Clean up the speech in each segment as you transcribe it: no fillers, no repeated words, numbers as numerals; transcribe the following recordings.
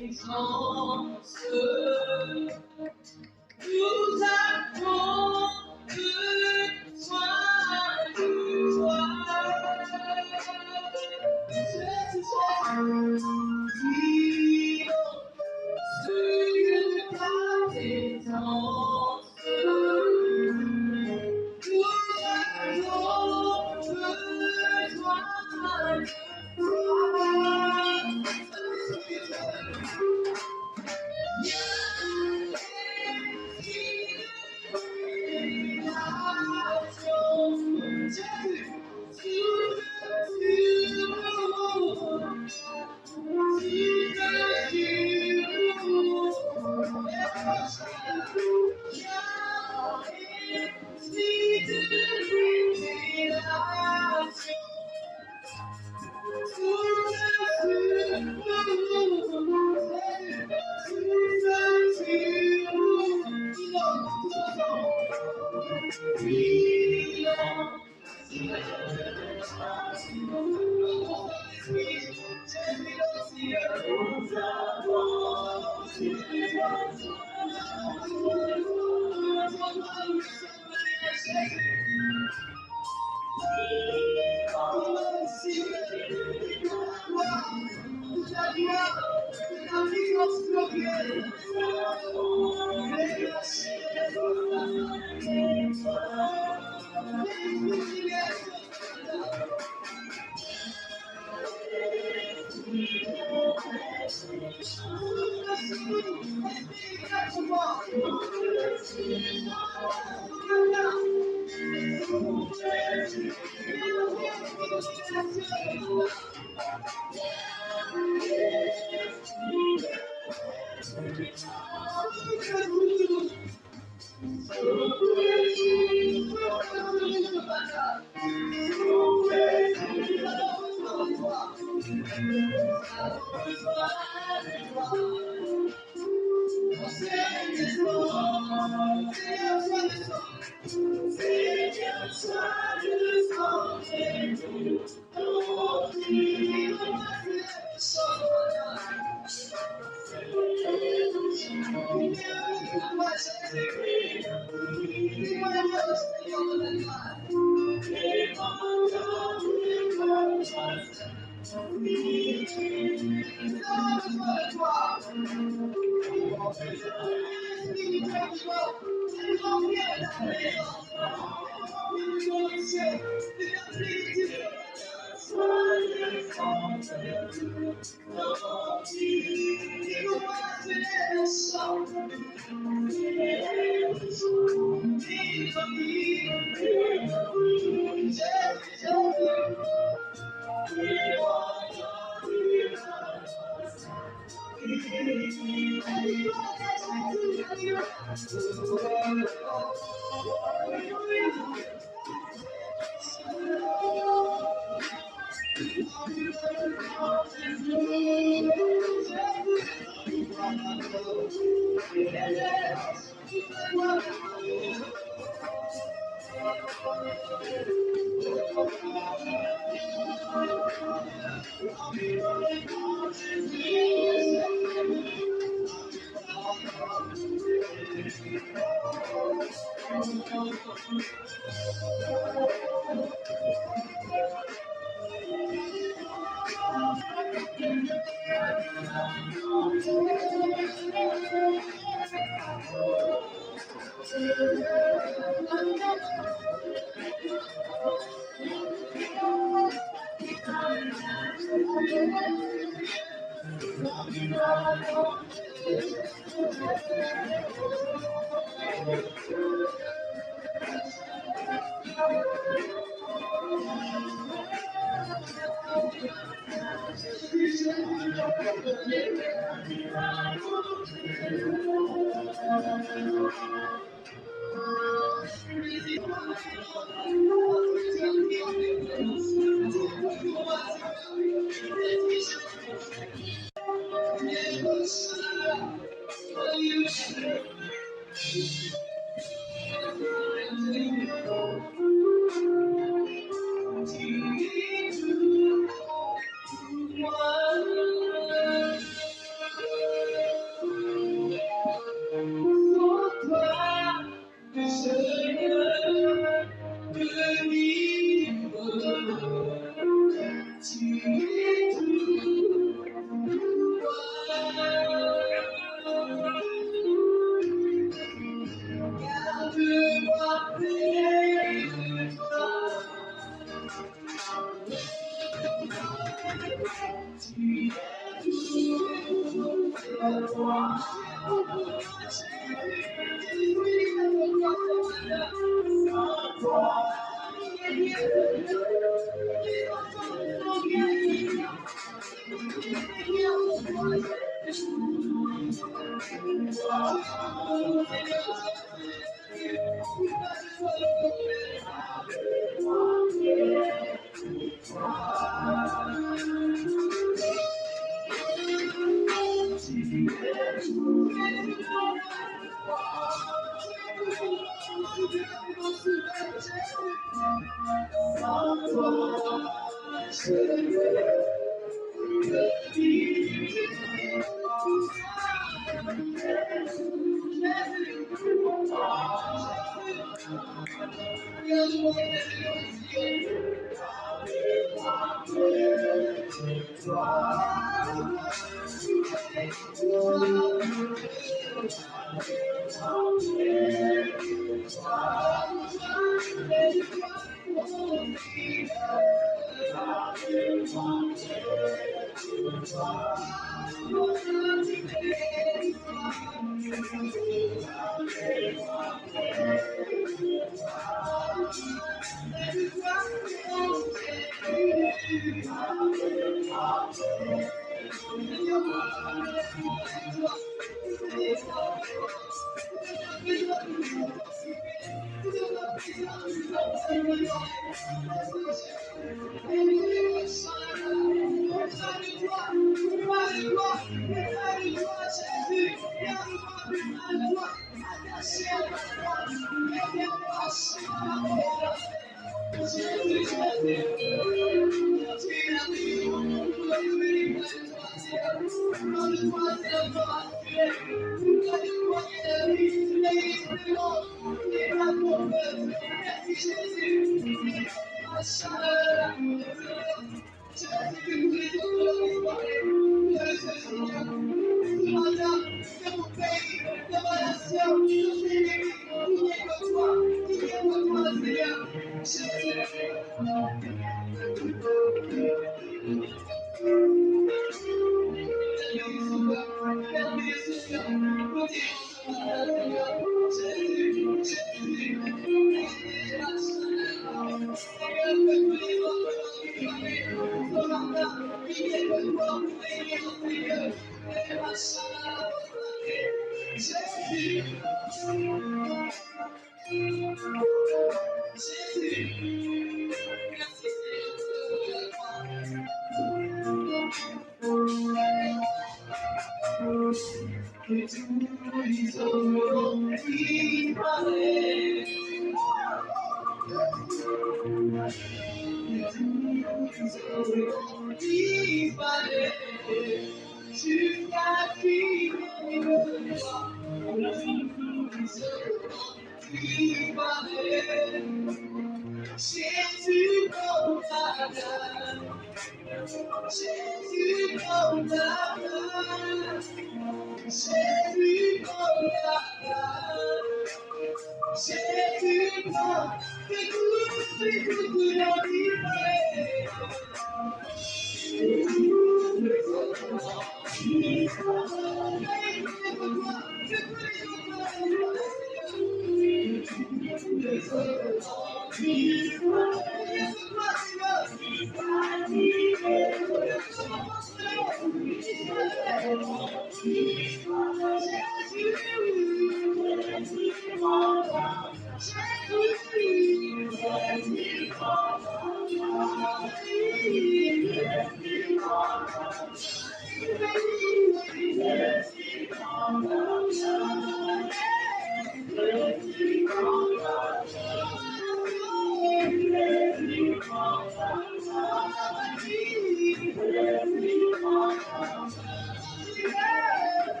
présence. Nous avons besoin de toi. Jésus, ce lieu de ta présence. Nous avons besoin de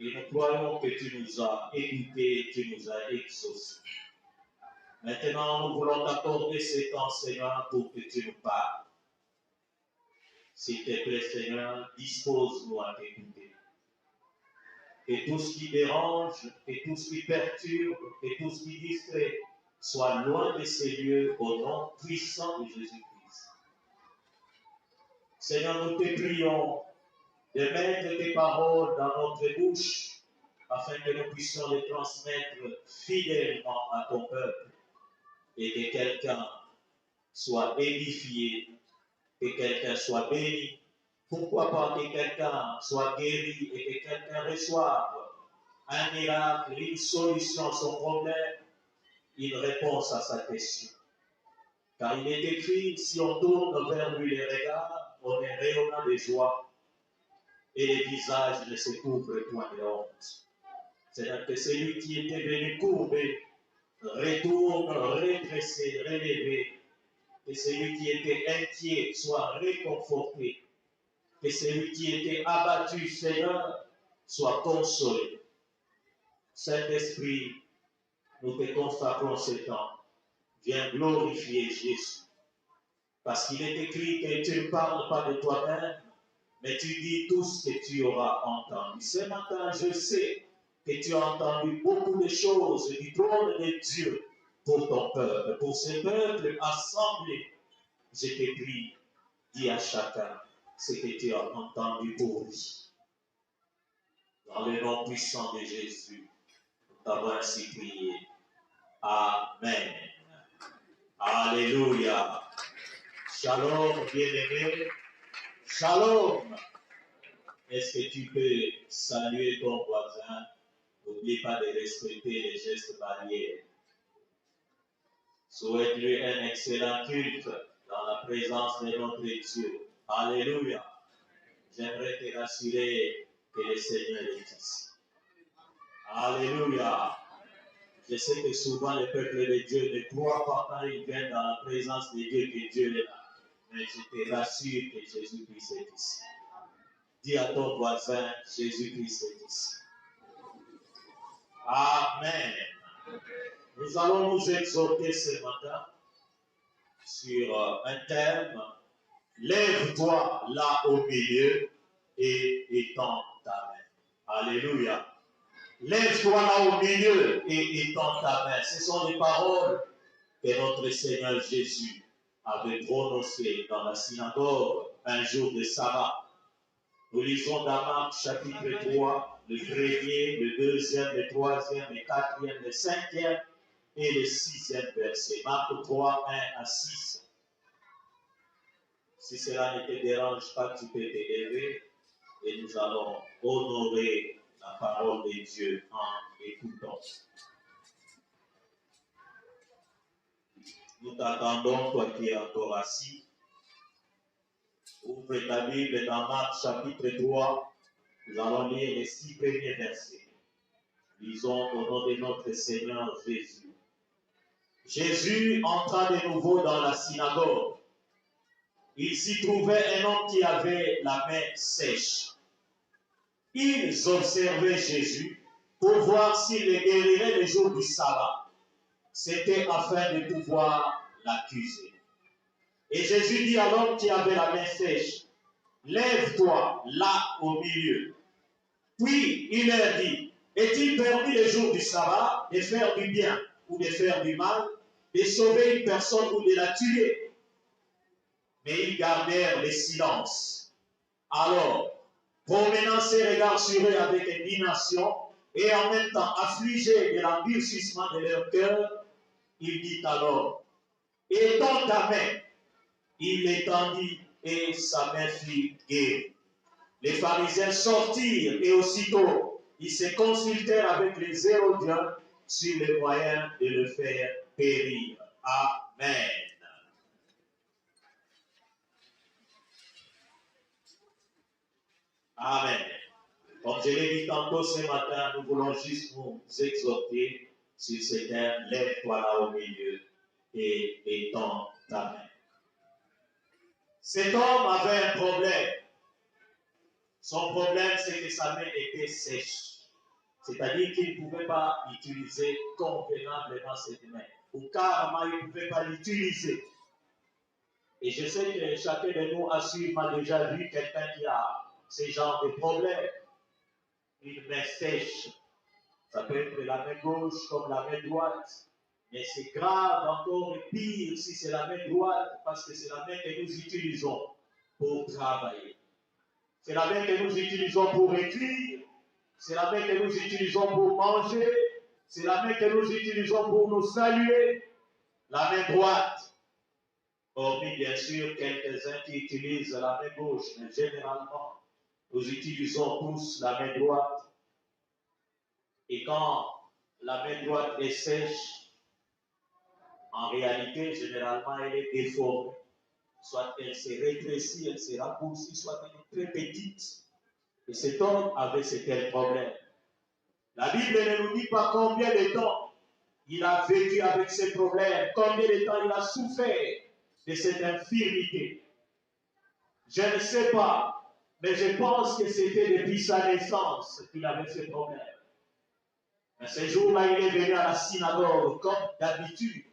Et nous croyons que tu nous as écoutés, tu nous as exaucés. Maintenant, nous voulons t'accorder cet enseignement pour que tu nous parles. S'il te plaît, Seigneur, dispose-nous à t'écouter. Que tout ce qui dérange, que tout ce qui perturbe, que tout ce qui distrait soit loin de ces lieux au nom puissant de Jésus-Christ. Seigneur, nous te prions de mettre tes paroles dans notre bouche afin que nous puissions les transmettre fidèlement à ton peuple et que quelqu'un soit édifié, que quelqu'un soit béni. Pourquoi pas que quelqu'un soit guéri et que quelqu'un reçoive un miracle, une solution à son problème, une réponse à sa question. Car il est écrit, si on tourne vers lui les regards, on est rayonnant de joie et les visages ne se couvrent point de honte. C'est-à-dire que celui qui était venu courber retourne redressé, relevé. Que celui qui était inquiet soit réconforté. Que celui qui était abattu, Seigneur, soit consolé. Saint-Esprit, nous te consacrons ce temps. Viens glorifier Jésus. Parce qu'il est écrit que tu ne parles pas de toi-même, mais tu dis tout ce que tu auras entendu. Ce matin, je sais que tu as entendu beaucoup de choses du trône de Dieu pour ton peuple, pour ce peuple assemblé. Je te prie, dis à chacun ce que tu as entendu pour lui. Dans le nom puissant de Jésus, nous t'avons ainsi prié. Amen. Alléluia. Shalom, bien-aimé. Shalom. Est-ce que tu peux saluer ton voisin? N'oublie pas de respecter les gestes barrières. Souhaite-lui un excellent culte dans la présence de notre Dieu. Alléluia. J'aimerais te rassurer que le Seigneur est ici. Alléluia. Je sais que souvent le peuple de Dieu ne croit pas quand ils viennent dans la présence de Dieu que Dieu est là. Mais je te rassure que Jésus-Christ est ici. Dis à ton voisin, Jésus-Christ est ici. Amen. Nous allons nous exhorter ce matin sur un thème. Lève-toi là au milieu et étends ta main. Alléluia. Lève-toi là au milieu et étends ta main. Ce sont des paroles que notre Seigneur Jésus avait prononcées dans la synagogue un jour de sabbat. Nous lisons dans Marc chapitre 3, le premier, le deuxième, le troisième, le quatrième, le cinquième et le sixième verset. Marc 3, 1 à 6. Si cela ne te dérange pas, tu peux te lever et nous allons honorer la parole de Dieu en écoutant. Nous t'attendons, toi qui es encore assis. Ouvre ta Bible dans Marc chapitre 3. Nous allons lire les 6 premiers versets. Lisons au nom de notre Seigneur Jésus. Jésus entra de nouveau dans la synagogue. Il s'y trouvait un homme qui avait la main sèche. Ils observaient Jésus pour voir s'il les guérirait le jour du sabbat. C'était afin de pouvoir l'accuser. Et Jésus dit à l'homme qui avait la main sèche, lève-toi là au milieu. Puis il leur dit, est-il permis le jour du sabbat de faire du bien ou de faire du mal, de sauver une personne ou de la tuer? Mais ils gardèrent le silence. Alors, promenant ses regards sur eux avec indignation et en même temps affligé de l'endurcissement de leur cœur, il dit alors, étends ta main. Il l'étendit et sa main fut guérie. Les pharisiens sortirent et aussitôt, ils se consultèrent avec les Hérodiens sur les moyens de le faire périr. Amen. Amen. Comme je l'ai dit tantôt ce matin, nous voulons juste nous exhorter sur ce thème, lève-toi là au milieu et étends ta main. Cet homme avait un problème. Son problème, c'est que sa main était sèche. C'est-à-dire qu'il ne pouvait pas utiliser convenablement cette main. Ou carrément, il ne pouvait pas l'utiliser. Et je sais que chacun de nous a sûrement déjà vu quelqu'un qui a ce genre de problème. Une main sèche. Ça peut être la main gauche comme la main droite. Mais c'est grave encore et pire si c'est la main droite parce que c'est la main que nous utilisons. pour travailler. C'est la main que nous utilisons pour écrire. C'est la main que nous utilisons pour manger. C'est la main que nous utilisons pour nous saluer. La main droite. Hormis bien sûr quelques-uns qui utilisent la main gauche. Mais généralement, nous utilisons tous la main droite. Et quand la main droite est sèche, en réalité, généralement, elle est déformée. Soit elle s'est rétrécie, elle s'est raccourcie, soit elle est très petite. Et cet homme avait ce tel problème. La Bible ne nous dit pas combien de temps il a vécu avec ces problèmes, combien de temps il a souffert de cette infirmité. Je ne sais pas, mais je pense que c'était depuis sa naissance qu'il avait ces problèmes. Mais ce jour-là, il est venu à la synagogue comme d'habitude.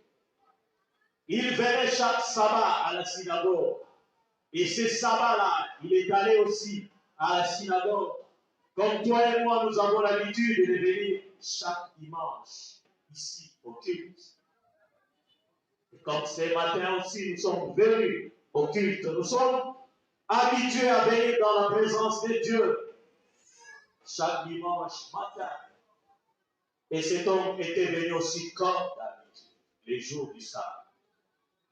Il venait chaque sabbat à la synagogue. Et ce sabbat-là, il est allé aussi à la synagogue. Comme toi et moi, nous avons l'habitude de venir chaque dimanche ici au culte. Et comme ce matin aussi, nous sommes venus au culte. Nous sommes habitués à venir dans la présence de Dieu chaque dimanche matin. Et cet homme était venu aussi comme d'habitude, les jours du sabbat.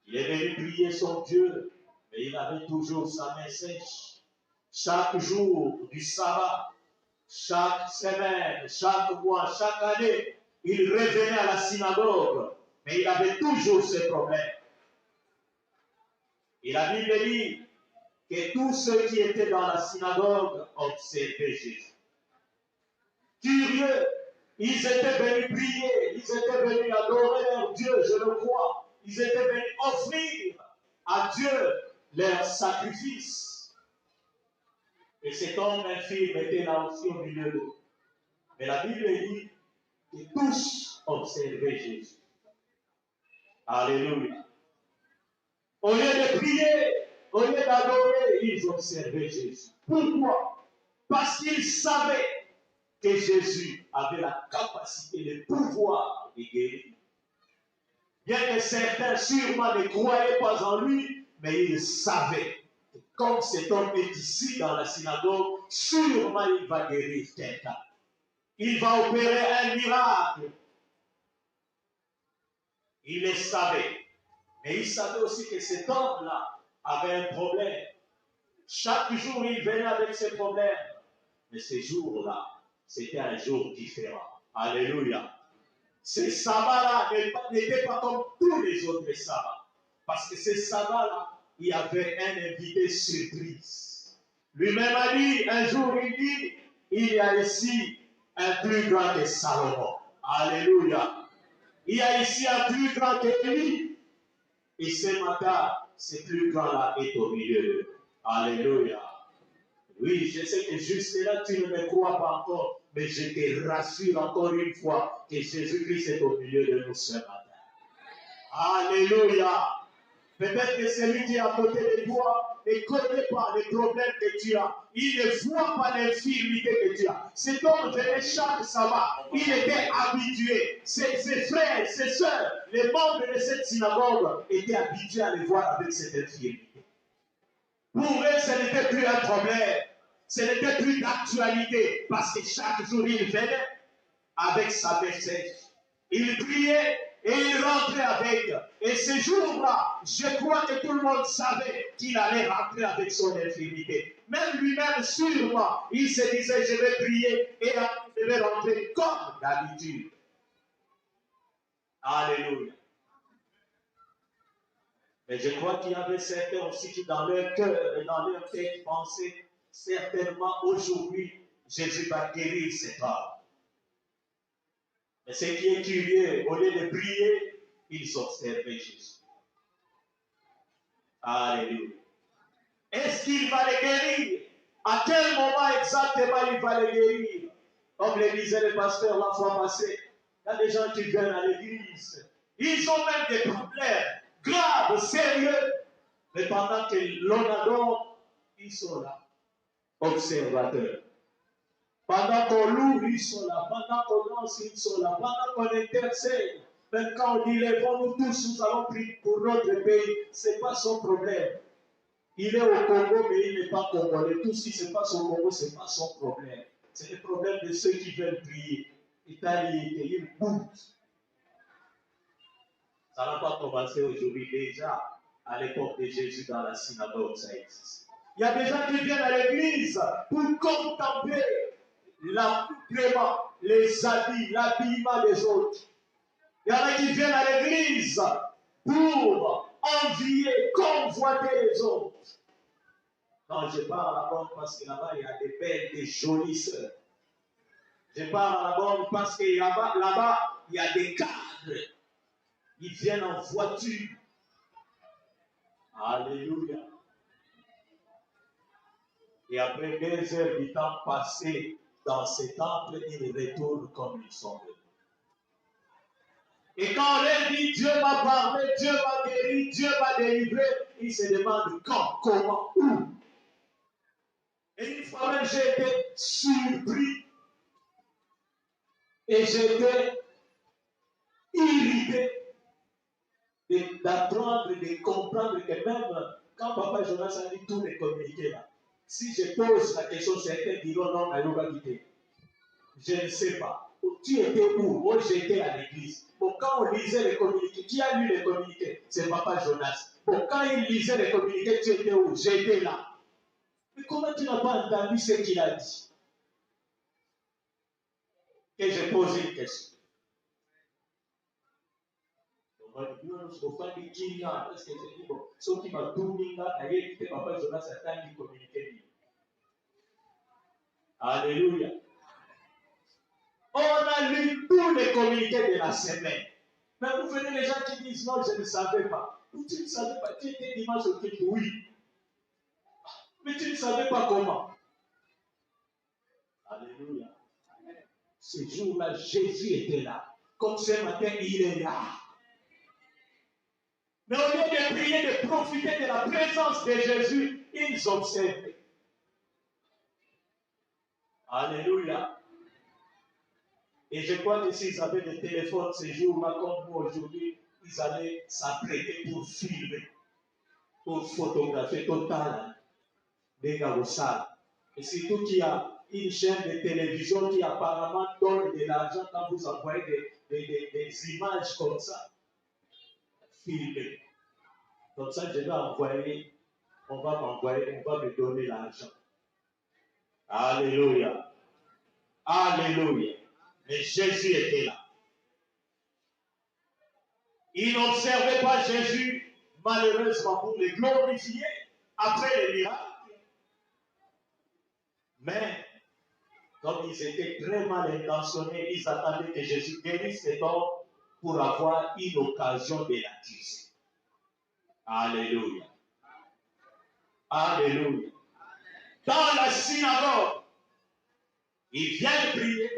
Il est venu prier son Dieu, mais il avait toujours sa main sèche. Chaque jour du sabbat, chaque semaine, chaque mois, chaque année, il revenait à la synagogue, mais il avait toujours ce problème. Et la Bible dit que tous ceux qui étaient dans la synagogue observaient Jésus. Curieux, ils étaient venus prier, ils étaient venus adorer leur Dieu, je le crois. Ils étaient venus offrir à Dieu leur sacrifice. Et cet homme infirme était là aussi au milieu d'eux. Mais la Bible dit que tous observaient Jésus. Alléluia. Au lieu de prier, au lieu d'adorer, ils observaient Jésus. Pourquoi? Parce qu'ils savaient que Jésus avait la capacité, le pouvoir de guérir. Bien que certains sûrement ne croyaient pas en lui, mais ils savaient que comme cet homme est ici dans la synagogue, sûrement il va guérir quelqu'un. Il va opérer un miracle. Il le savait. Mais il savait aussi que cet homme-là avait un problème. Chaque jour, il venait avec ses problèmes. Mais ce jour-là, c'était un jour différent. Alléluia. Ce sabbat-là n'était pas comme tous les autres sabbats. Parce que ce sabbat-là, il y avait un invité surprise. Lui-même a dit, un jour, il dit, il y a ici un plus grand que Salomon. Alléluia. Il y a ici un plus grand que lui. Et ce matin, ce plus grand-là est au milieu d'eux. Alléluia. Oui, je sais que jusque-là, tu ne me crois pas encore, mais je te rassure encore une fois que Jésus-Christ est au milieu de nous ce matin. Alléluia. Peut-être que celui qui est à côté de toi ne connaît pas les problèmes que tu as. Il ne voit pas l'infirmité que tu as. Cet homme venait chaque sabbat. Il était habitué. Ses frères, ses soeurs, les membres de cette synagogue étaient habitués à le voir avec cette infirmité. Pour eux, ce n'était plus un problème. Ce n'était plus d'actualité. Parce que chaque jour, il venait avec sa main sèche. Il priait et il rentrait avec. Et ce jour-là, je crois que tout le monde savait qu'il allait rentrer avec son infirmité. Même lui-même, sûrement, il se disait, je vais prier et je vais rentrer comme d'habitude. Alléluia. Mais je crois qu'il y avait certains aussi qui, dans leur cœur et dans leur tête, pensaient, certainement aujourd'hui, Jésus va guérir cet homme. Mais ce qui est curieux, au lieu de prier, ils observaient Jésus. Alléluia. Est-ce qu'il va les guérir? À quel moment exactement il va les guérir? Comme le disait le pasteur la fois passée, il y a des gens qui viennent à l'église. Ils ont même des problèmes graves, sérieux. Mais pendant que l'on adore, ils sont là, observateurs. Pendant qu'on loue, ils sont là. Pendant qu'on danse, ils sont là. Pendant qu'on intercède, même quand on dit lèvons-nous tous, nous allons prier pour notre pays, ce n'est pas son problème. Il est au Congo, mais il n'est pas congolais. Tout ce qui se passe au Congo, ce n'est pas son problème. C'est le problème de ceux qui veulent prier. Italie, ils boutent. Ça n'a pas commencé aujourd'hui. Déjà, à l'époque de Jésus dans la synagogue, ça existe. Il y a des gens qui viennent à l'église pour contempler les habits, l'habillement des autres. Il y en a qui viennent à l'église pour envier, convoiter les autres. Non, je parle à la bonne parce que là-bas, il y a des belles, des jolies sœurs. Je parle à la bonne parce que là-bas, il y a des cadres. Ils viennent en voiture. Alléluia. Et après 2 heures du temps passé dans ces temples, ils retournent comme ils sont venus. Et quand on leur dit Dieu m'a parlé, Dieu m'a guéri, Dieu m'a délivré, ils se demandent quand, comment, où. Et une fois même, j'ai été surpris et j'étais irrité d'apprendre, de comprendre que même quand Papa Jonas a dit tous les communiqués là, si je pose la question, certains diront non, allons va quitter. Je ne sais pas. Tu étais où? Moi, j'étais à l'église. Bon, quand on lisait les communiqués, qui a lu les communiqués? C'est Papa Jonas. Bon, quand il lisait les communiqués, tu étais où? J'étais là. Mais comment tu n'as pas entendu ce qu'il a dit? Et j'ai posé une question. Parce que j'ai dit, bon, ceux qui m'ont tourné là, d'ailleurs, Papa Jonas a tant de communiqués. Alléluia. On a lu tous les communiqués de la semaine. Mais vous venez les gens qui disent non, je ne savais pas. Ou tu ne savais pas, tu étais dimanche au culte, oui. Mais tu ne savais pas comment. Alléluia. Ce jour-là, Jésus était là. Comme ce matin, il est là. Mais au lieu de prier, de profiter de la présence de Jésus, ils observent. Alléluia. Et je crois que s'ils avaient des téléphones ce jour-là, comme nous aujourd'hui, ils allaient s'apprêter pour filmer, pour photographier total des Garoussales. Et surtout qu'il y a une chaîne de télévision qui apparemment donne de l'argent quand vous envoyez des images comme ça, filmées. Comme ça, je vais envoyer, on va me donner l'argent. Alléluia. Alléluia. Mais Jésus était là. Ils n'observaient pas Jésus, malheureusement, pour le glorifier après les miracles. Mais, comme ils étaient très mal intentionnés, ils attendaient que Jésus guérisse cet homme pour avoir une occasion de l'accuser. Alléluia. Alléluia. Dans la synagogue, ils viennent prier,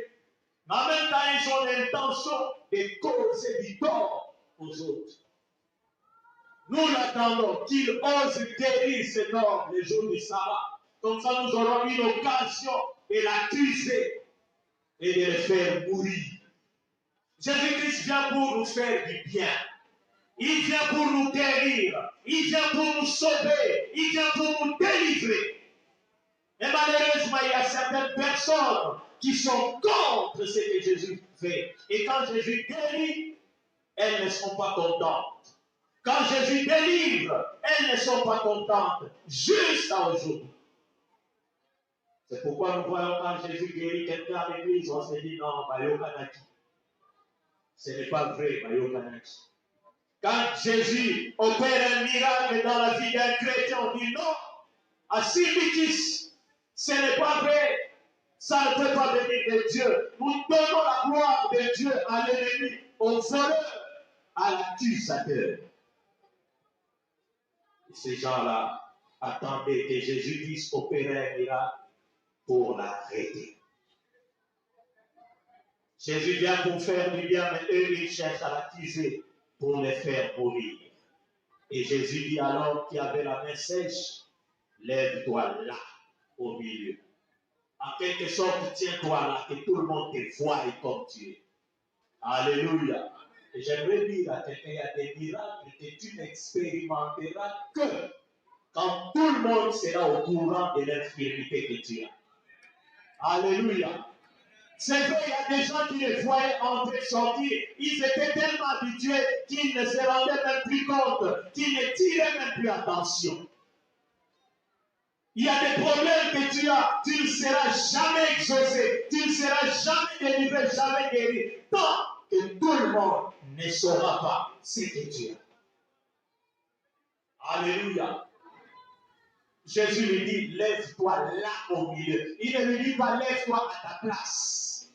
mais en même temps, ils ont l'intention de causer du tort aux autres. Nous l'attendons qu'il ose guérir cet homme les jours du sabbat. Comme ça, nous aurons une occasion de l'accuser et de le faire mourir. Jésus-Christ vient pour nous faire du bien. Il vient pour nous guérir. Il vient pour nous sauver. Il vient pour nous délivrer. Et malheureusement, il y a certaines personnes qui sont contre ce que Jésus fait. Et quand Jésus guérit, elles ne sont pas contentes. Quand Jésus délivre, elles ne sont pas contentes. Jusqu'à aujourd'hui. C'est pourquoi nous voyons quand Jésus guérit quelqu'un à l'église, on se dit non, Bayokanaki. Ce n'est pas vrai, Bayokanaki. Quand Jésus opère un miracle dans la vie d'un chrétien, on dit non, à Sylvikis, ce n'est pas vrai. Ça ne peut pas venir de Dieu. Nous donnons la gloire de Dieu à l'ennemi, au voleur, à l'accusateur. Ces gens-là attendaient que Jésus puisse opérer un miracle pour l'arrêter. Jésus vient pour faire du bien, mais eux, ils cherchent à l'accuser pour les faire mourir. Et Jésus dit alors qu'il avait la main sèche, lève-toi là, au milieu. En quelque sorte, tiens-toi là, que tout le monde te voie comme tu es. Alléluia. Et j'aimerais dire à quelqu'un, il y a des miracles que tu n'expérimenteras que quand tout monde sera au courant de l'infirmité que tu as. Alléluia. C'est vrai, il y a des gens qui les voyaient entrer, sortir. Ils étaient tellement habitués qu'ils ne se rendaient même plus compte, qu'ils ne tiraient même plus attention. Il y a des problèmes que tu as, tu ne seras jamais exaucé, tu ne seras jamais délivré, jamais guéri, tant que tout le monde ne saura pas ce que tu as. Alléluia. Jésus lui dit, lève-toi là au milieu. Il ne lui dit pas, lève-toi à ta place.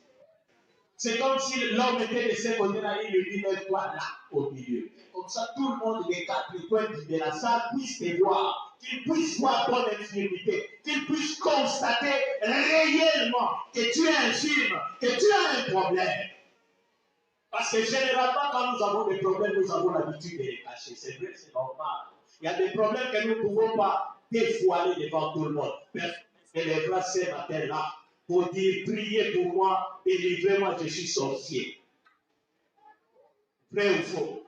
C'est comme si l'homme était de ce côté-là, il lui dit, lève-toi là au milieu. Comme ça, tout le monde des quatre coins de la salle puisse te voir, qu'il puisse voir ton infirmité, qu'il puisse constater réellement que tu es infirme, que tu as un problème. Parce que généralement, quand nous avons des problèmes, nous avons l'habitude de les cacher. C'est vrai, c'est normal. Il y a des problèmes que nous ne pouvons pas dévoiler devant tout le monde. Et les bras ce matin-là, pour dire, priez pour moi, délivrez-moi, je suis sorcier. Vrai ou faux?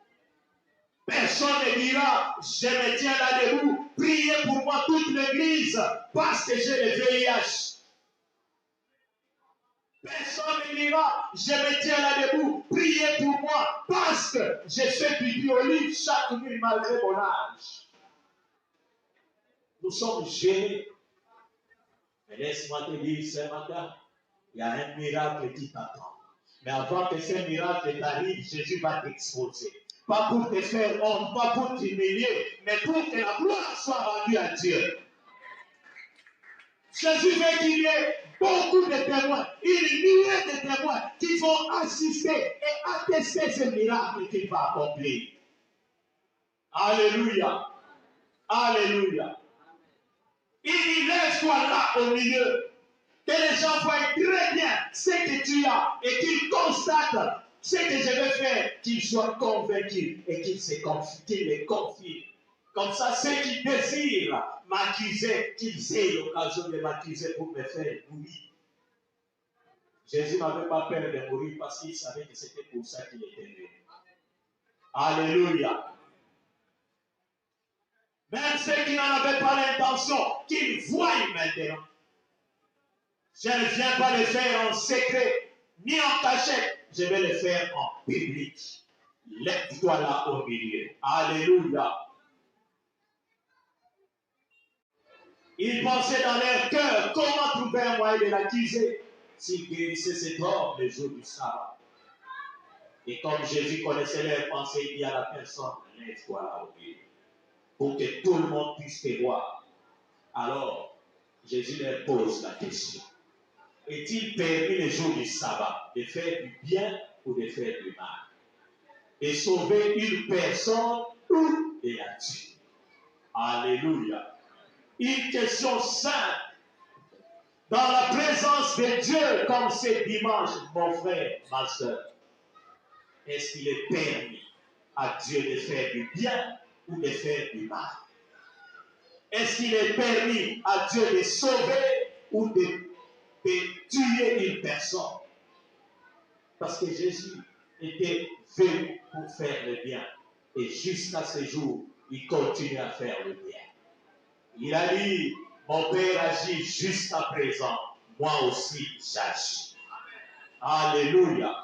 Personne ne dira, je me tiens là debout, priez pour moi toute l'église, parce que j'ai le VIH. Personne ne dira, je me tiens là debout, priez pour moi, parce que je fais pipi au lit chaque nuit malgré mon âge. Nous sommes gênés. Mais laisse-moi te dire ce matin, il y a un miracle qui t'attend. Mais avant que ce miracle t'arrive, Jésus va t'exposer. Pas pour te faire honte, pas pour t'humilier, mais pour que la gloire soit rendue à Dieu. Jésus veut qu'il y ait beaucoup de témoins, une nuée de témoins qui vont assister et attester ce miracle qu'il va accomplir. Alléluia. Alléluia. Il dit, lève-toi là au milieu. Que les gens voient très bien ce que tu as et qu'ils constatent ce que je vais faire, qu'ils soient convaincus et qu'ils les confient. Comme ça, ceux qui désirent m'accuser, qu'ils aient l'occasion de m'accuser pour me faire mourir. Jésus n'avait pas peur de mourir parce qu'il savait que c'était pour ça qu'il était venu. Alléluia. Même ceux qui n'en avaient pas l'intention, qu'ils voient maintenant. Je ne viens pas le faire en secret, ni en cachette. Je vais le faire en public. Lève-toi là au milieu. Alléluia. Ils pensaient dans leur cœur comment trouver un moyen de l'accuser s'ils guérissaient cet homme le jour du sabbat. Et comme Jésus connaissait leurs pensées, il dit à la personne, lève-toi là au milieu. Pour que tout le monde puisse te voir. Alors, Jésus leur pose la question. Est-il permis le jour du sabbat de faire du bien ou de faire du mal? De sauver une personne ou de la tuer? Alléluia. Une question simple. Dans la présence de Dieu, comme c'est dimanche, mon frère, ma soeur, est-ce qu'il est permis à Dieu de faire du bien ou de faire du mal? Est-ce qu'il est permis à Dieu de sauver ou de tuer une personne? Parce que Jésus était venu pour faire le bien. Et jusqu'à ce jour, il continue à faire le bien. Il a dit, mon Père agit jusqu'à présent, moi aussi j'agis. Alléluia.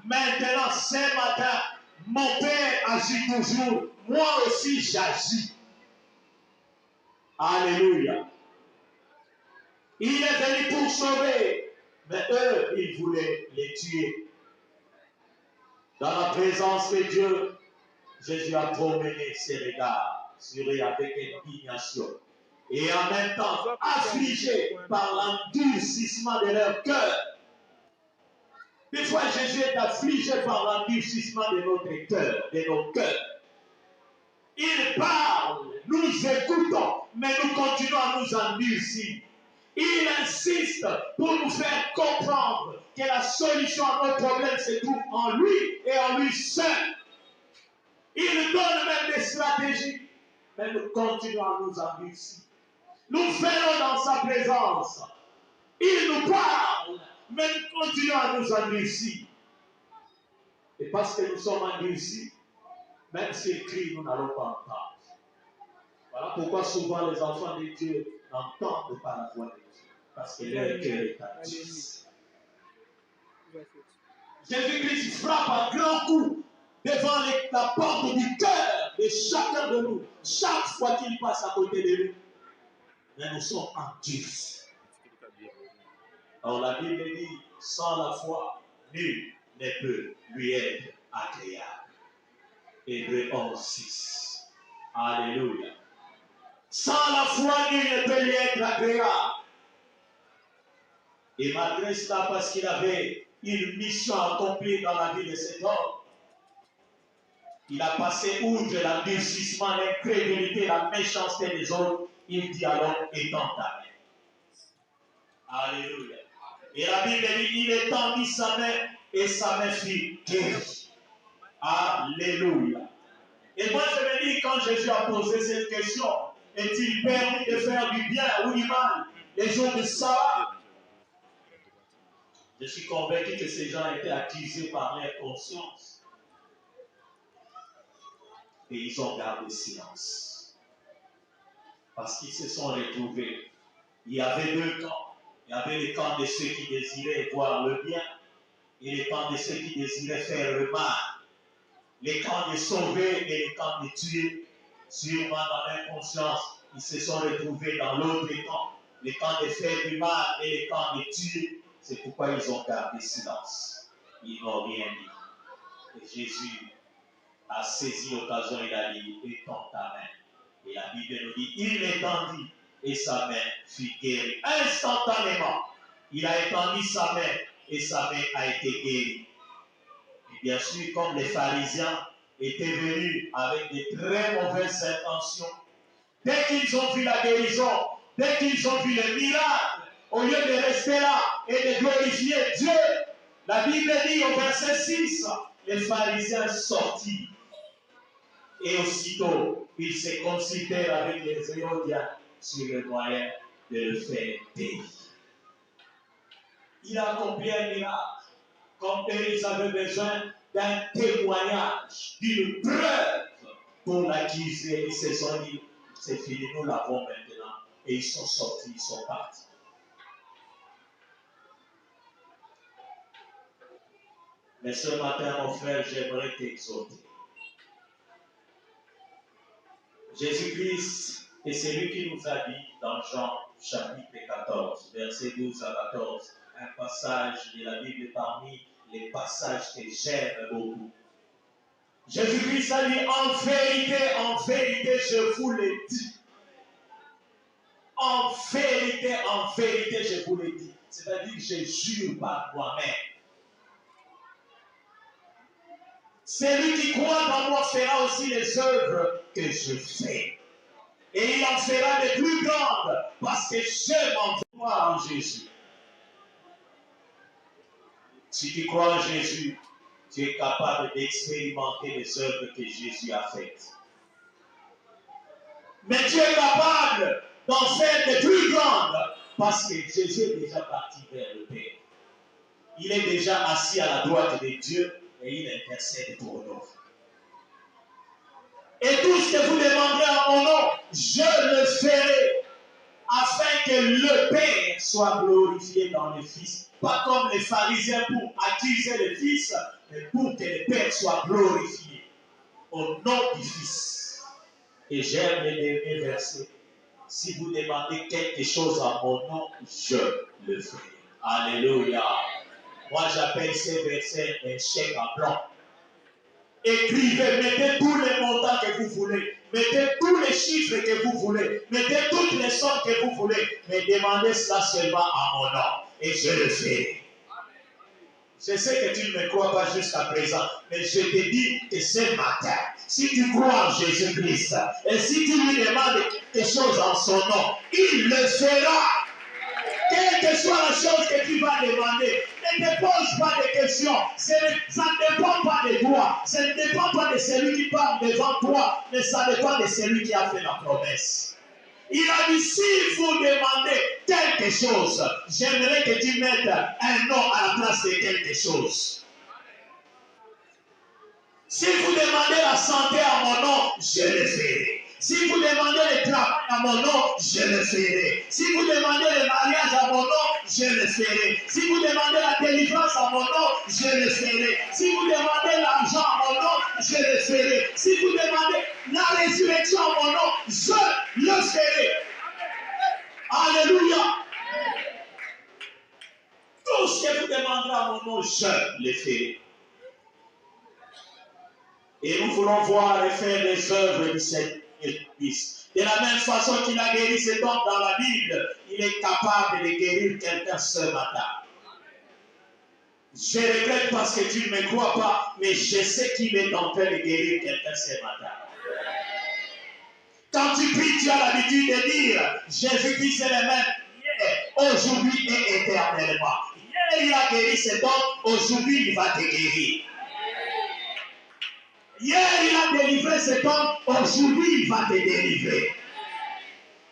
Maintenant, ce matin, mon Père agit toujours, moi aussi j'agis. Alléluia. Il est venu pour sauver, mais eux, ils voulaient les tuer. Dans la présence de Dieu, Jésus a promené ses regards sur eux avec indignation et en même temps affligé par l'endurcissement de leur cœur. Des fois, Jésus est affligé par l'endurcissement de notre cœur, de nos cœurs. Il parle, nous écoutons, mais nous continuons à nous endurcir. Il insiste pour nous faire comprendre que la solution à nos problèmes se trouve en lui et en lui seul. Il donne même des stratégies, mais nous continuons à nous endurcir. Nous venons dans sa présence. Il nous parle, mais nous continuons à nous endurcir. Et parce que nous sommes endurcis, même s'il crie, nous n'allons pas entendre. Voilà pourquoi souvent les enfants de Dieu n'entendent pas la voix de Dieu. Parce que leur cœur est actif. Jésus-Christ frappe un grand coup devant la porte du cœur de chacun de nous. Chaque fois qu'il passe à côté de nous. Mais nous sommes actifs. Alors la Bible dit, sans la foi, nul ne peut lui être agréable. Hébreux 11:6. Alléluia. Sans la foi, nul ne peut lui être agréable. Et malgré cela, parce qu'il avait une mission accomplie dans la vie de cet homme, il a passé outre l'endurcissement, l'incrédulité, la méchanceté des autres. Il dit alors, étends ta main. Alléluia. Et la Bible dit, il étendit sa main et sa main fut guérie. Alléluia. Et moi je me dis, quand Jésus a posé cette question, est-il permis de faire du bien ou du mal les jours de sabbat? Je suis convaincu que ces gens étaient accusés par leur conscience. Et ils ont gardé silence. Parce qu'ils se sont retrouvés. Il y avait deux camps. Il y avait le camp de ceux qui désiraient voir le bien et le camp de ceux qui désiraient faire le mal. Les camps de sauver et les camps de tuer. Sûrement dans leur conscience, ils se sont retrouvés dans l'autre camp. Les camps de faire du mal et les camps de tuer. C'est pourquoi ils ont gardé silence. Ils n'ont rien dit. Et Jésus a saisi l'occasion, il a dit, étends ta main. Et la Bible nous dit, il l'étendit et sa main fut guérie. Instantanément, il a étendu sa main et sa main a été guérie. Et bien sûr, comme les pharisiens étaient venus avec de très mauvaises intentions, dès qu'ils ont vu la guérison, dès qu'ils ont vu le miracle, au lieu de rester là et de glorifier Dieu, la Bible dit au verset 6, les pharisiens sortirent. Et aussitôt, ils se consultèrent avec les Hérodiens sur le moyen de le faire périr. Il a accompli un miracle. Comme eux, ils avaient besoin d'un témoignage, d'une preuve pour l'accuser. Ils se sont dit, c'est fini, nous l'avons maintenant. Et ils sont sortis, ils sont partis. Mais ce matin, mon frère, j'aimerais t'exhorter. Jésus-Christ est celui qui nous a dit dans Jean chapitre 14, versets 12 à 14, un passage de la Bible parmi les passages que j'aime beaucoup. Jésus-Christ a dit, en vérité, je vous le dis. En vérité, je vous le dis. C'est-à-dire que je jure par moi-même. Celui qui croit en moi fera aussi les œuvres que je fais. Et il en fera de plus grandes parce que j'aime en moi en Jésus. Si tu crois en Jésus, tu es capable d'expérimenter les œuvres que Jésus a faites. Mais tu es capable d'en faire de plus grandes parce que Jésus est déjà parti vers le Père. Il est déjà assis à la droite de Dieu et il intercède pour nous. Et tout ce que vous demanderez en mon nom, je le ferai afin que le Père soit glorifié dans le Fils. Pas comme les pharisiens pour accuser le Fils, mais pour que le Père soit glorifié au nom du Fils. Et j'aime les derniers versets. Si vous demandez quelque chose en mon nom, je le ferai. Alléluia. Moi, j'appelle ces versets un chèque en blanc. Écrivez, mettez tous les montants que vous voulez, mettez tous les chiffres que vous voulez, mettez toutes les sommes que vous voulez, mais demandez cela seulement en mon nom, et je le ferai. Je sais que tu ne me crois pas jusqu'à présent, mais je te dis que ce matin, si tu crois en Jésus-Christ, et si tu lui demandes quelque chose en son nom, il le fera. Quelle que soit la chose que tu vas demander, ne te pose pas de questions. Ça ne dépend pas de toi. Ça ne dépend pas de celui qui parle devant toi, mais ça dépend de celui qui a fait la promesse. Il a dit, si vous demandez quelque chose, j'aimerais que tu mettes un nom à la place de quelque chose. Si vous demandez la santé à mon nom, je le ferai. Si vous demandez le travail à mon nom, je le ferai. Si vous demandez le mariage à mon nom, je le ferai. Si vous demandez la délivrance à mon nom, je le ferai. Si vous demandez l'argent à mon nom, je le ferai. Si vous demandez la résurrection à mon nom, je le ferai. Alléluia. Tout ce que vous demanderez à mon nom, je le ferai. Et nous voulons voir et faire les œuvres du Seigneur Jésus-Christ. De la même façon qu'il a guéri cet homme dans la Bible, il est capable de guérir quelqu'un ce matin. Je regrette parce que tu ne me crois pas, mais je sais qu'il est en train de guérir quelqu'un ce matin. Quand tu pries, tu as l'habitude de dire, Jésus-Christ est le même hier, aujourd'hui et éternellement. Hier, il a guéri cet homme, aujourd'hui, il va te guérir. Hier, il a délivré cet homme, aujourd'hui, il va te délivrer.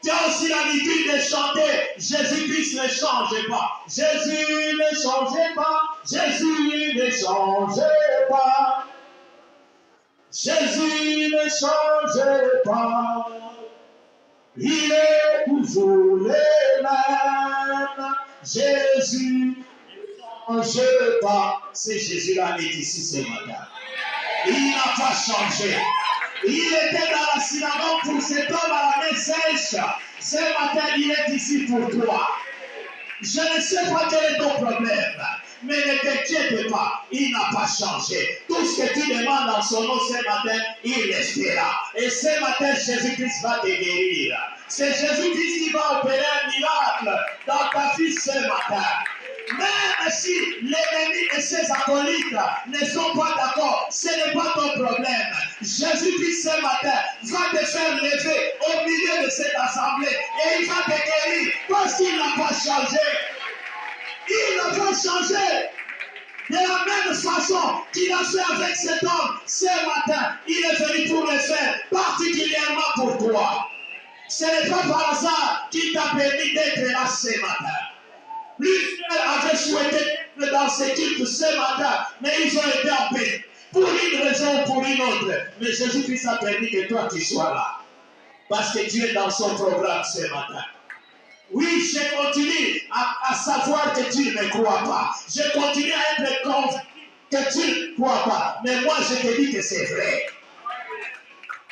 Tu as aussi l'habitude de chanter, Jésus-Christ ne change pas. Jésus ne change pas, Jésus ne change pas. Jésus ne change pas. Il est toujours le même. Jésus ne change pas. C'est Jésus-là qui est ici ce matin. Il n'a pas changé. Il était dans la synagogue pour cet homme à la main sèche. Ce matin, il est ici pour toi. Je ne sais pas quel est ton problème, mais ne t'inquiète pas, il n'a pas changé. Tout ce que tu demandes dans son nom ce matin, il le fera. Et ce matin, Jésus-Christ va te guérir. C'est Jésus-Christ qui va opérer un miracle dans ta vie ce matin. Même si l'ennemi et ses acolytes ne sont pas d'accord, ce n'est pas ton problème. Jésus-Christ ce matin va te faire lever au milieu de cette assemblée et il va te guérir parce qu'il n'a pas changé. Il n'a pas changé. De la même façon qu'il a fait avec cet homme ce matin, il est venu pour le faire particulièrement pour toi. Ce n'est pas par hasard qu'il t'a permis d'être là ce matin. Plusieurs avaient souhaité être dans cette équipe ce matin, mais ils ont été en paix. Pour une raison ou pour une autre. Mais Jésus-Christ a permis que toi tu sois là. Parce que tu es dans son programme ce matin. Oui, je continue à savoir que tu ne me crois pas. Je continue à être convaincu que tu ne crois pas. Mais moi je te dis que c'est vrai.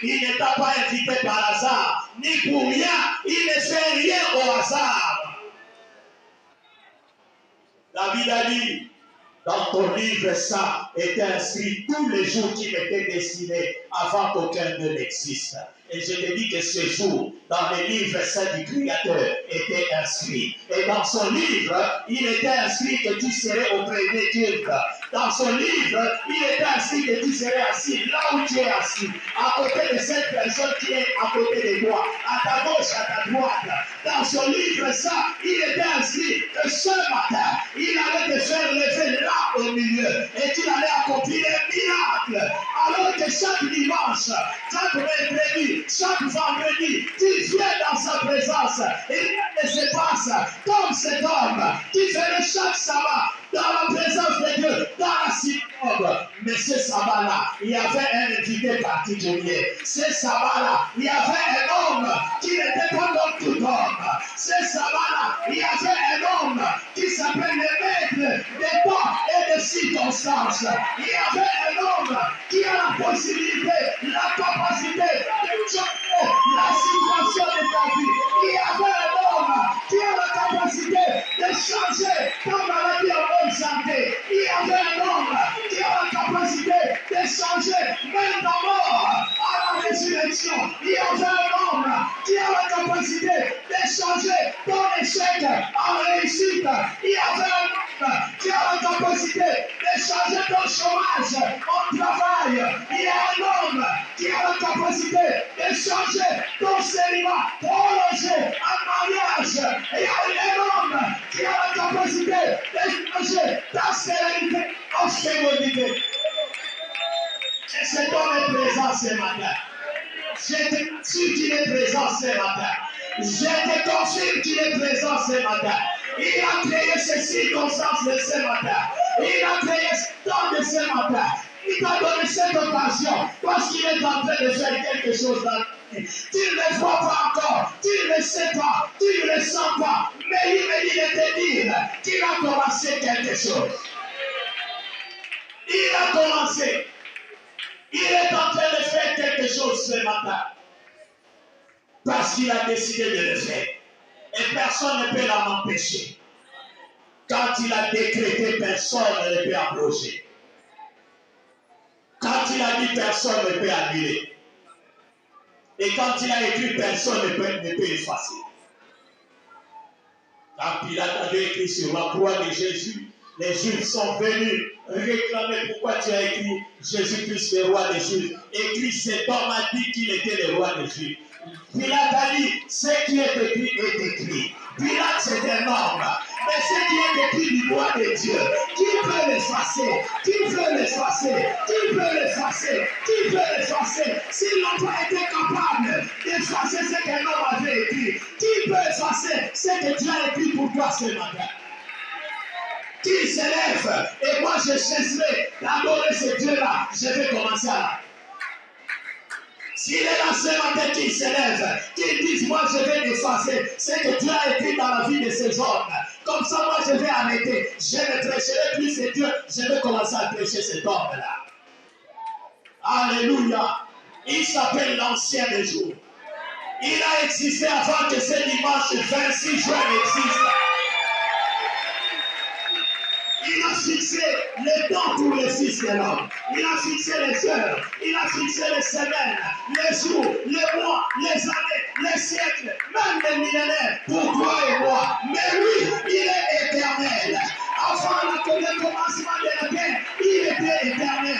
Il ne t'a pas invité par hasard, ni pour rien. Il ne fait rien au hasard. David a dit, dans ton livre, ça était inscrit tous les jours qui m'étaient destinés avant qu'aucun d'eux n'existe. Et je te dis que ce jour, dans le livre saint du Créateur, était inscrit. Et dans son livre, il était inscrit que tu serais au premier culte. Dans son livre, il était inscrit que tu serais assis là où tu es assis, à côté de cette personne qui est à côté de toi, à ta gauche, à ta droite. Dans son livre, ça, il était inscrit que ce matin, il allait te faire lever là au milieu et tu allais accomplir un miracle. Alors que chaque dimanche, chaque mercredi, chaque vendredi, tu viens dans sa présence et rien ne se passe comme cet homme qui venait chaque sabbat dans la présence de Dieu, dans la synagogue. Mais ce sabbat-là, il y avait un invité particulier. Ce sabbat-là, il y avait un homme qui n'était pas comme tout homme. Ce sabbat-là, il y avait un homme qui s'appelle le maître des temps et des circonstances. Il y avait un homme qui a la possibilité, la capacité de changer la situation de ta vie. Il y avait un homme qui a la capacité de changer ta maladie en bonne santé. Il y avait un homme qui a la capacité de changer même ta mort à la résurrection. Il y avait un homme qui a la capacité de changer ton échec en réussite. Il y avait un homme qui a la capacité de changer ton chômage en travail. Il y a un homme qui a la capacité de changer ton célibat prolongé en mariage. Il y a un homme qui a la capacité de changer ta sérénité en fécondité. Et cet homme est présent ce matin. Je te suis qu'il est présent ce matin. Je te confirme qu'il est présent ce matin. Il a créé ces circonstances de ce matin. Il a créé ce temps de ce matin. Il t'a donné cette occasion parce qu'il est en train de faire quelque chose dans Tu ne le vois pas encore, tu ne le sais pas, tu ne le sens pas, mais il me dit de te dire qu'il a commencé quelque chose. Il a commencé. Il est en train de faire quelque chose ce matin. Parce qu'il a décidé de le faire. Et personne ne peut l'en empêcher. Quand il a décrété, personne ne peut abroger. Quand il a dit, personne ne peut annuler. Et quand il a écrit, personne ne peut effacer. Quand Pilate avait écrit sur la croix de Jésus, les Juifs sont venus réclamer pourquoi tu as écrit Jésus-Christ, le roi des Juifs. Écrit, cet homme a dit qu'il était le roi des Juifs. Pilate a dit, ce qui est écrit est écrit. Pilate, c'est un homme. Mais ce qui est écrit du roi de Dieu, qui peut l'effacer? Qui peut l'effacer? Qui peut l'effacer? Qui peut l'effacer? S'ils n'ont pas été capables d'effacer ce qu'un homme avait écrit, qui peut effacer ce que Dieu a écrit pour toi ce matin? Qui s'élève? Et moi je cesserai d'adorer ce Dieu-là. Je vais commencer à la. S'il est là ce matin qu'il s'élève, qu'il dise, moi je vais effacer ce que Dieu a écrit dans la vie de ces hommes. Comme ça, moi je vais arrêter. Je ne prêcherai plus ce Dieu, je vais commencer à prêcher cet homme-là. Alléluia. Il s'appelle l'ancien des jours. Il a existé avant que ce dimanche 26 juin existe. Il a fixé les temps pour le Fils de l'homme. Il a fixé les heures. Il a fixé les semaines, les jours, les mois, les années, les siècles, même les millénaires pour toi et moi. Mais lui, il est éternel. Avant le commencement de la terre, il était éternel.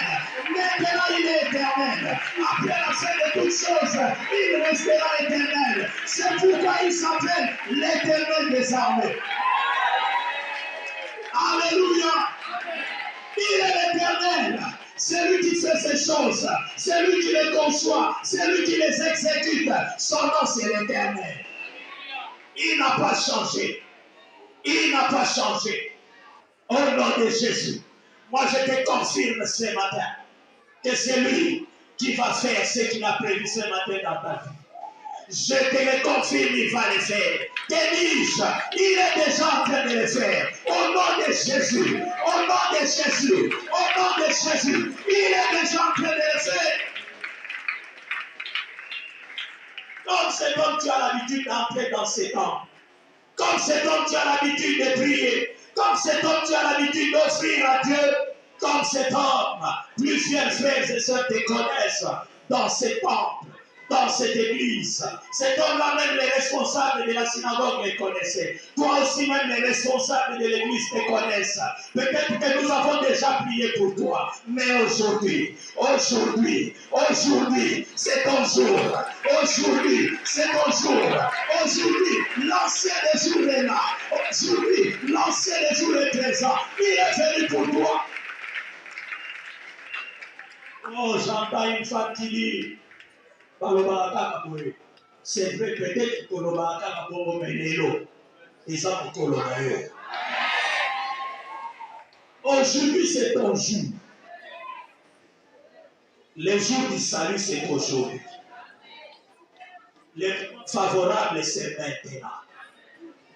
Maintenant, il est éternel. Après la fin de toutes choses, il restera éternel. C'est pourquoi il s'appelle l'Éternel des armées. Alléluia. Il est l'éternel. C'est lui qui fait ces choses. C'est lui qui les conçoit. C'est lui qui les exécute. Son nom, c'est l'éternel. Il n'a pas changé. Il n'a pas changé. Au nom de Jésus. Moi, je te confirme ce matin que c'est lui qui va faire ce qu'il a prévu ce matin dans ta vie. Je te le confirme, il va le faire. Que dis-je? Il est déjà en train de le faire. Au nom de Jésus. Au nom de Jésus. Au nom de Jésus. Il est déjà en train de le faire. Comme cet homme, tu as l'habitude d'entrer dans ces temps. Comme cet homme, tu as l'habitude de prier. Comme cet homme, tu as l'habitude d'offrir à Dieu. Comme cet homme, plusieurs frères et sœurs te connaissent dans ces temples. Dans cette église. Cet homme-là, même les responsables de la synagogue les connaissaient. Toi aussi, même les responsables de l'église te connaissent. Peut-être que nous avons déjà prié pour toi. Mais aujourd'hui, c'est ton jour. Aujourd'hui, c'est ton jour. Aujourd'hui, l'ancien des jours est là. Aujourd'hui, l'ancien des jours est présent. Il est venu pour toi. Oh, j'entends une femme qui dit, c'est vrai, peut-être que le Baraka pour Menelo. Et ça pour Colonayo. Aujourd'hui, c'est ton jour. Le jour du salut, c'est aujourd'hui. Le favorable, c'est maintenant.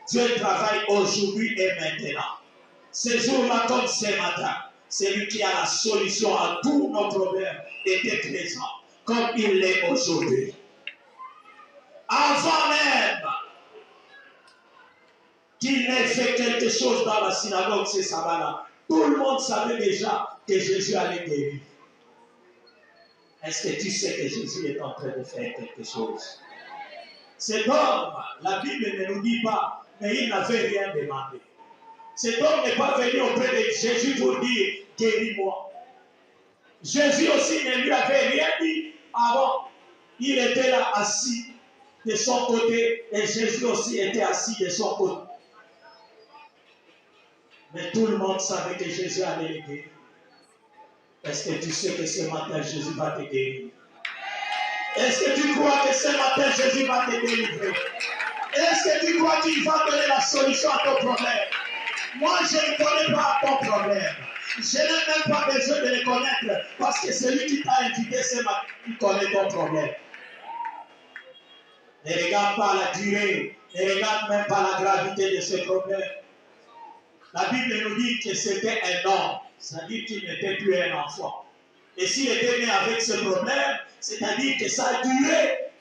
Dieu travaille aujourd'hui et maintenant. Ce jour-là, comme ce matin, c'est lui qui a la solution à tous nos problèmes était présent. Comme il l'est aujourd'hui. Avant même qu'il n'ait fait quelque chose dans la synagogue ce sabbat-là, tout le monde savait déjà que Jésus allait guérir. Est-ce que tu sais que Jésus est en train de faire quelque chose? Cet homme, la Bible ne nous dit pas, mais il n'avait rien demandé. Cet homme n'est pas venu auprès de Jésus pour dire, guéris-moi. Jésus aussi ne lui avait rien dit avant. Il était là assis de son côté et Jésus aussi était assis de son côté. Mais tout le monde savait que Jésus allait le guérir. Est-ce que tu sais que ce matin Jésus va te guérir? Est-ce que tu crois que ce matin Jésus va te délivrer? Est-ce que tu crois qu'il va donner la solution à ton problème? Moi, je ne connais pas ton problème. Je n'ai même pas besoin de le connaître parce que celui qui t'a invité ce matin, il connaît ton problème. Ne regarde pas la durée, ne regarde même pas la gravité de ce problème. La Bible nous dit que c'était un homme, c'est-à-dire qu'il n'était plus un enfant. Et s'il était né avec ce problème, c'est-à-dire que ça a duré.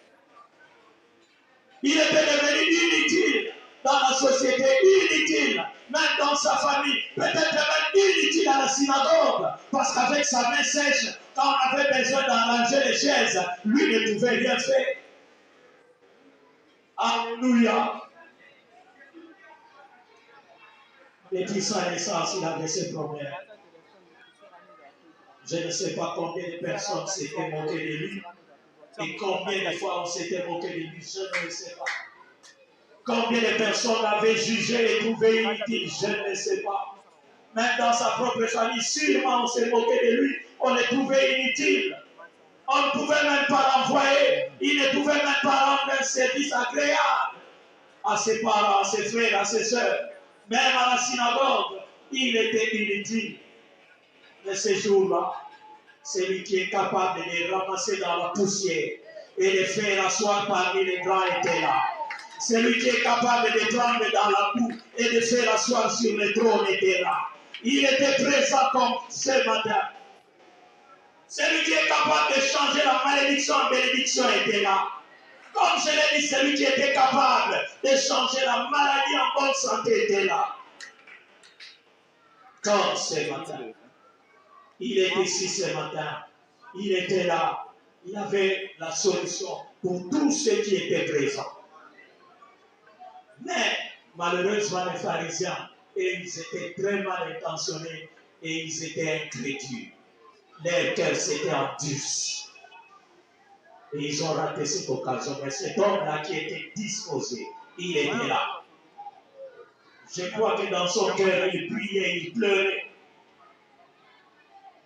Il était devenu inutile dans la société, inutile, même dans sa famille, peut-être même inutile à la synagogue, parce qu'avec sa main sèche, quand on avait besoin d'arranger les chaises, lui ne pouvait rien faire. Alléluia. Depuis sa naissance, il avait ses problèmes. Je ne sais pas combien de personnes s'étaient moquées de lui et combien de fois on s'était moqué de lui, je ne sais pas. Combien de personnes l'avaient jugé et trouvé inutile, je ne sais pas. Même dans sa propre famille, sûrement on s'est moqué de lui, on le trouvait inutile. On ne pouvait même pas l'envoyer, il ne pouvait même pas rendre un service agréable à ses parents, à ses frères, à ses soeurs. Même à la synagogue, il était inutile. Mais ce jour-là, celui qui est capable de les ramasser dans la poussière et les faire asseoir parmi les grands était là. Celui qui est capable de les prendre dans la boue et de faire asseoir sur le trône était là. Il était présent comme ce matin. Celui qui est capable de changer la malédiction en bénédiction était là. Comme je l'ai dit, celui qui était capable de changer la maladie en bonne santé était là. Comme ce matin. Il était ici ce matin. Il était là. Il avait la solution pour tous ceux qui étaient présents. Mais malheureusement, les pharisiens, ils étaient très mal intentionnés et ils étaient incrédules. Leur cœur s'était endurci. Et ils ont raté cette occasion. Mais cet homme-là qui était disposé, il était là. Je crois que dans son cœur, il priait, il pleurait,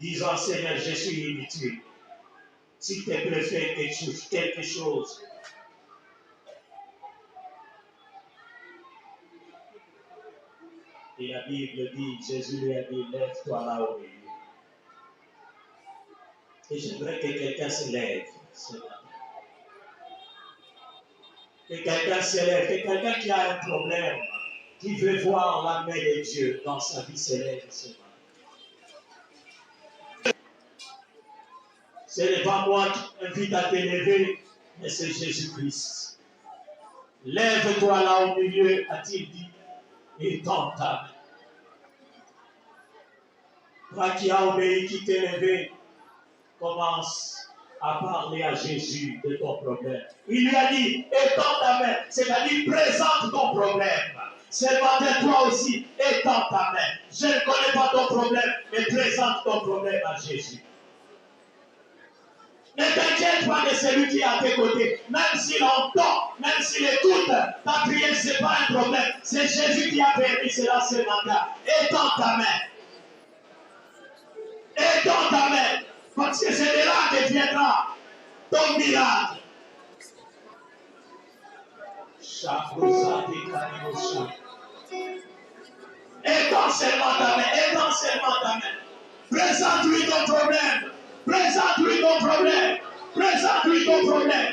disant, Seigneur, je suis inutile. S'il te plaît, fais quelque chose. Et la Bible dit, Jésus lui a dit, lève-toi là au milieu. Et j'aimerais que quelqu'un se lève ce matin. Que quelqu'un se lève, que quelqu'un qui a un problème, qui veut voir la main de Dieu dans sa vie, se lève ce matin. Ce n'est pas moi qui invite à te lever, mais c'est Jésus-Christ. Lève-toi là au milieu, a-t-il dit, et tends ta main. Toi qui as obéi, qui t'es levé, commence à parler à Jésus de ton problème. Il lui a dit, étends ta main, c'est-à-dire présente ton problème. Ce matin, toi aussi, étends ta main. Je ne connais pas ton problème, mais présente ton problème à Jésus. Ne t'inquiète pas de celui qui est à tes côtés. Même s'il entend, même s'il écoute, ta prière, ce n'est pas un problème. C'est Jésus qui a permis cela ce matin. Étends ta main. Étends ta main. Parce que c'est de là que viendra ton miracle. Étends seulement ta main. Étends seulement ta main. Présente-lui ton problème. Présente-lui ton problème. Présente-lui ton problème.